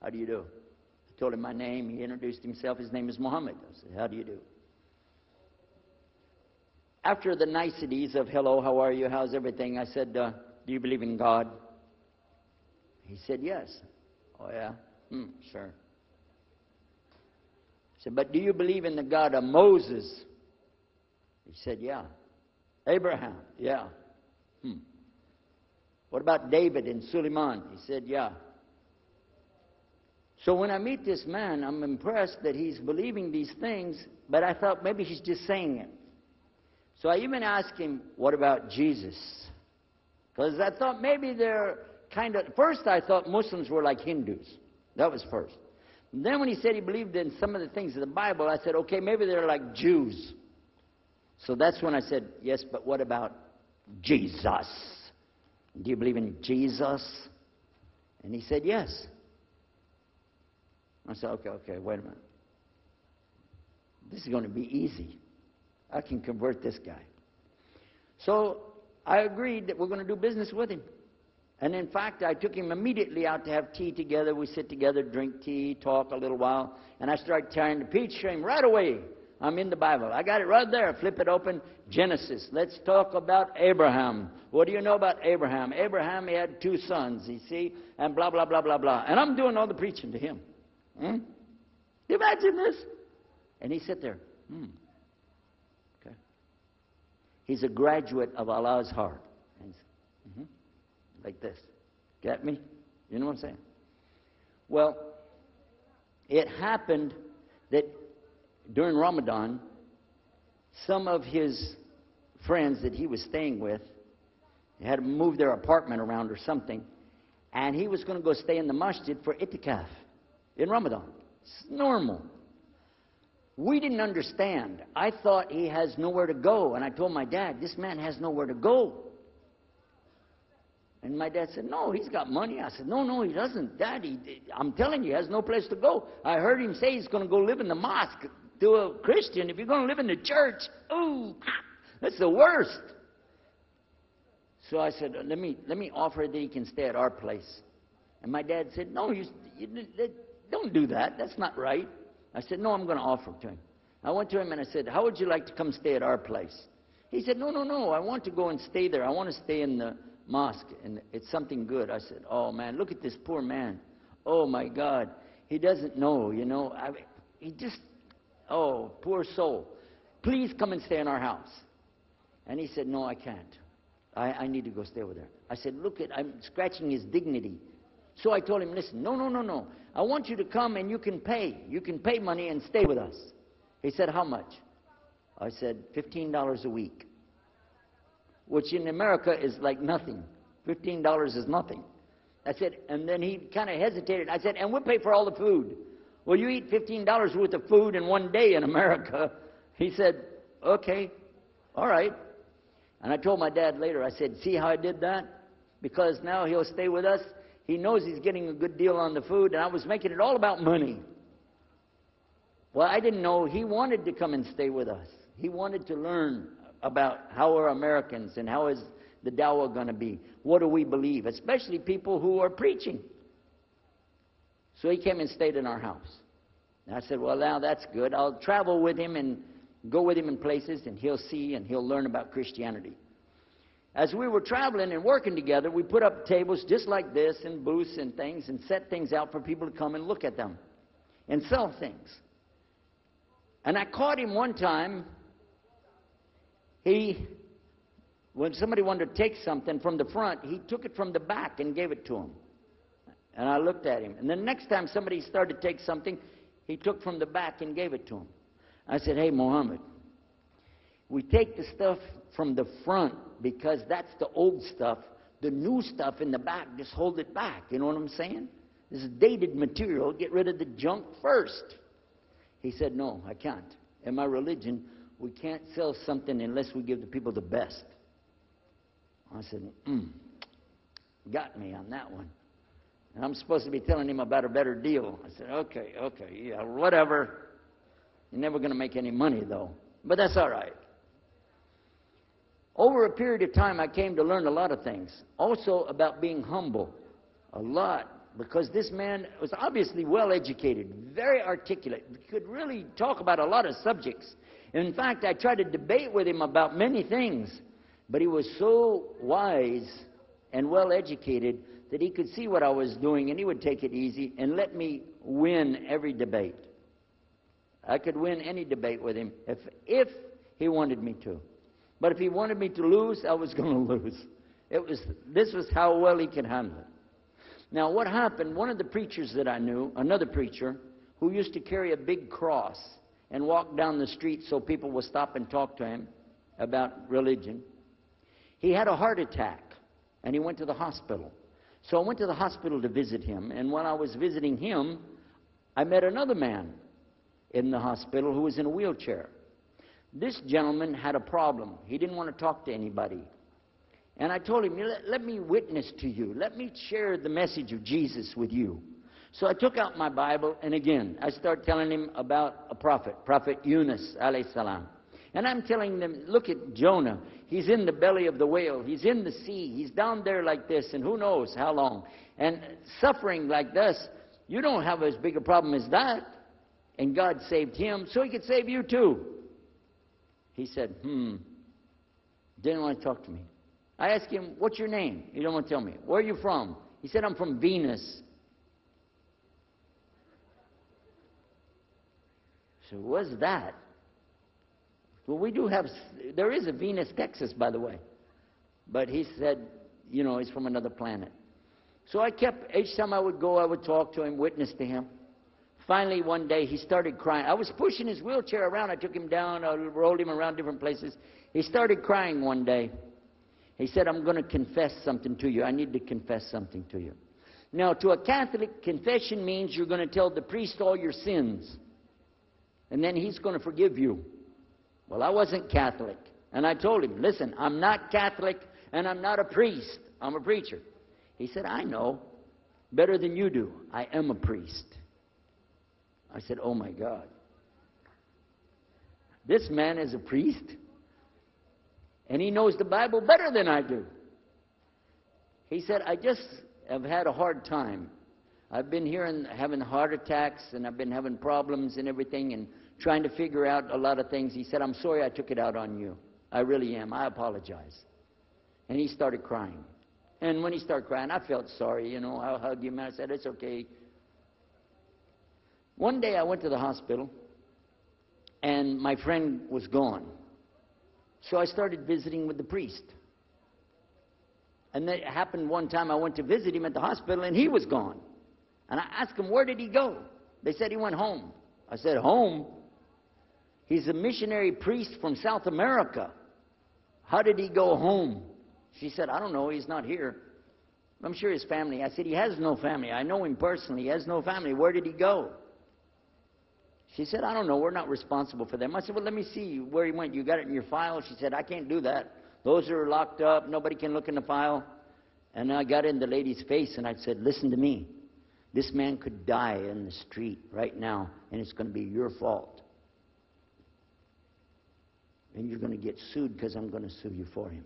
How do you do? I told him my name. He introduced himself. His name is Muhammad. I said, how do you do? After the niceties of hello, how are you, how's everything, I said, do you believe in God? He said, yes. Oh, yeah? Sure. I said, but do you believe in the God of Moses? He said, yeah. Abraham? Yeah. What about David and Suleiman? He said, yeah. So when I meet this man, I'm impressed that he's believing these things, but I thought maybe he's just saying it. So I even asked him, what about Jesus? Because I thought maybe they're kind of... First I thought Muslims were like Hindus. That was first. And then when he said he believed in some of the things of the Bible, I said, okay, maybe they're like Jews. So that's when I said, yes, but what about Jesus? Do you believe in Jesus? And he said, yes. I said, okay, wait a minute. This is going to be easy. I can convert this guy. So I agreed that we're going to do business with him. And in fact, I took him immediately out to have tea together. We sit together, drink tea, talk a little while. And I started trying to teach him right away. I'm in the Bible. I got it right there. Flip it open. Genesis. Let's talk about Abraham. What do you know about Abraham? Abraham, he had 2 sons, you see, and blah, blah, blah, blah, blah. And I'm doing all the preaching to him. Imagine this. And he sat there. Okay. He's a graduate of Allah's heart. Like this. Get me? You know what I'm saying? Well, it happened that during Ramadan, some of his friends that he was staying with had to move their apartment around or something, and he was going to go stay in the masjid for itikaf in Ramadan. It's normal. We didn't understand. I thought he has nowhere to go, and I told my dad, this man has nowhere to go. And my dad said, no, he's got money. I said, no, he doesn't. Dad, I'm telling you, he has no place to go. I heard him say he's going to go live in the mosque to a Christian. If you're going to live in the church, ooh, that's the worst. So I said, let me offer that he can stay at our place. And my dad said, no, you don't do that. That's not right. I said, no, I'm going to offer it to him. I went to him and I said, how would you like to come stay at our place? He said, no, I want to go and stay there. I want to stay in the mosque, and it's something good. I said, oh man, look at this poor man. Oh my God, he doesn't know, you know. Poor soul. Please come and stay in our house. And he said, no, I can't. I need to go stay over there. I said, I'm scratching his dignity. So I told him, listen, no. I want you to come and you can pay. You can pay money and stay with us. He said, how much? I said, $15 a week. Which in America is like nothing. $15 is nothing. I said, and then he kind of hesitated. I said, and we'll pay for all the food. Well, you eat $15 worth of food in one day in America. He said, okay, all right. And I told my dad later, I said, see how I did that? Because now he'll stay with us. He knows he's getting a good deal on the food, and I was making it all about money. Well, I didn't know he wanted to come and stay with us. He wanted to learn about how are Americans and how is the dawah going to be. What do we believe? Especially people who are preaching. So he came and stayed in our house. And I said, well, now that's good. I'll travel with him and go with him in places, and he'll see and he'll learn about Christianity. As we were traveling and working together, we put up tables just like this and booths and things and set things out for people to come and look at them and sell things. And I caught him one time. When somebody wanted to take something from the front, he took it from the back and gave it to him. And I looked at him. And the next time somebody started to take something, he took from the back and gave it to him. I said, hey, Muhammad, we take the stuff from the front because that's the old stuff. The new stuff in the back, just hold it back. You know what I'm saying? This is dated material. Get rid of the junk first. He said, no, I can't. In my religion, we can't sell something unless we give the people the best. I said, got me on that one. And I'm supposed to be telling him about a better deal. I said, okay, yeah, whatever. You're never going to make any money, though. But that's all right. Over a period of time, I came to learn a lot of things. Also about being humble. A lot. because this man was obviously well educated, very articulate, could really talk about a lot of subjects. In fact, I tried to debate with him about many things, but he was so wise and well educated that he could see what I was doing, and he would take it easy and let me win every debate. I could win any debate with him if he wanted me to. But if he wanted me to lose, I was going to lose. This was how well he could handle it. Now, what happened, one of the preachers that I knew, another preacher, who used to carry a big cross and walk down the street so people would stop and talk to him about religion, he had a heart attack, and he went to the hospital. So I went to the hospital to visit him, and when I was visiting him, I met another man in the hospital who was in a wheelchair. This gentleman had a problem. He didn't want to talk to anybody. And I told him, let me witness to you. Let me share the message of Jesus with you. So I took out my Bible, and again, I started telling him about a prophet, Prophet Yunus, alayhi salam. And I'm telling them, look at Jonah. He's in the belly of the whale. He's in the sea. He's down there like this, and who knows how long. And suffering like this, you don't have as big a problem as that. And God saved him, so he could save you too. He said, didn't want to talk to me. I asked him, what's your name? He didn't want to tell me. Where are you from? He said, I'm from Venus. So what's that? Well, we do have, there is a Venus, Texas, by the way. But he said, you know, he's from another planet. So I kept, each time I would go, I would talk to him, witness to him. Finally, one day, he started crying. I was pushing his wheelchair around. I took him down. I rolled him around different places. He started crying one day. He said, I'm going to confess something to you. I need to confess something to you. Now, to a Catholic, confession means you're going to tell the priest all your sins. And then he's going to forgive you. Well, I wasn't Catholic. And I told him, listen, I'm not Catholic and I'm not a priest. I'm a preacher. He said, I know. Better than you do. I am a priest. I said, oh my God. This man is a priest? And he knows the Bible better than I do. He said, I just have had a hard time. I've been here and having heart attacks, and I've been having problems and everything, and trying to figure out a lot of things. He said, I'm sorry I took it out on you. I really am. I apologize. And he started crying. And when he started crying, I felt sorry, you know. I hugged him, and I said, it's okay. One day I went to the hospital, and my friend was gone. So I started visiting with the priest. And that happened one time. I went to visit him at the hospital, and he was gone. And I asked him, where did he go? They said he went home. I said, home? He's a missionary priest from South America. How did he go home? She said, I don't know. He's not here. I'm sure his family. I said, he has no family. I know him personally. He has no family. Where did he go? She said, I don't know. We're not responsible for them. I said, well, let me see where he went. You got it in your file? She said, I can't do that. Those are locked up. Nobody can look in the file. And I got in the lady's face, and I said, listen to me. This man could die in the street right now, and it's going to be your fault. And you're going to get sued because I'm going to sue you for him.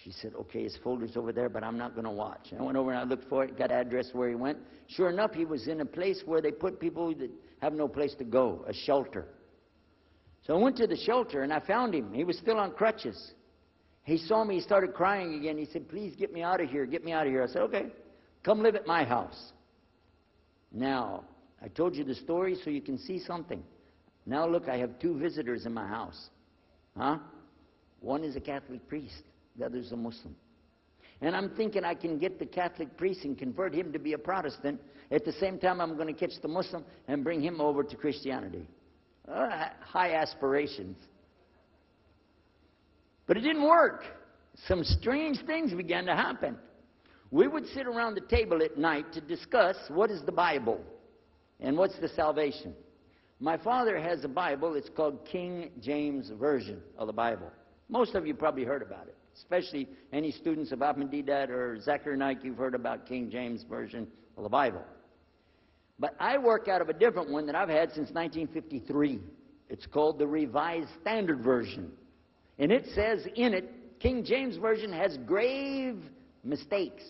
She said, okay, his folder's over there, but I'm not going to watch. I went over and I looked for it, got address where he went. Sure enough, he was in a place where they put people that have no place to go, a shelter. So I went to the shelter, and I found him. He was still on crutches. He saw me. He started crying again. He said, please get me out of here. Get me out of here. I said, okay, come live at my house. Now, I told you the story so you can see something. Now, look, I have 2 visitors in my house. One is a Catholic priest. The other is a Muslim. And I'm thinking I can get the Catholic priest and convert him to be a Protestant. At the same time, I'm going to catch the Muslim and bring him over to Christianity. High aspirations. But it didn't work. Some strange things began to happen. We would sit around the table at night to discuss what is the Bible and what's the salvation. My father has a Bible. It's called King James Version of the Bible. Most of you probably heard about it, especially any students of Ahmadiyya or Zakir Naik. You've heard about King James Version of the Bible. But I work out of a different one that I've had since 1953. It's called the Revised Standard Version. And it says in it, King James Version has grave mistakes.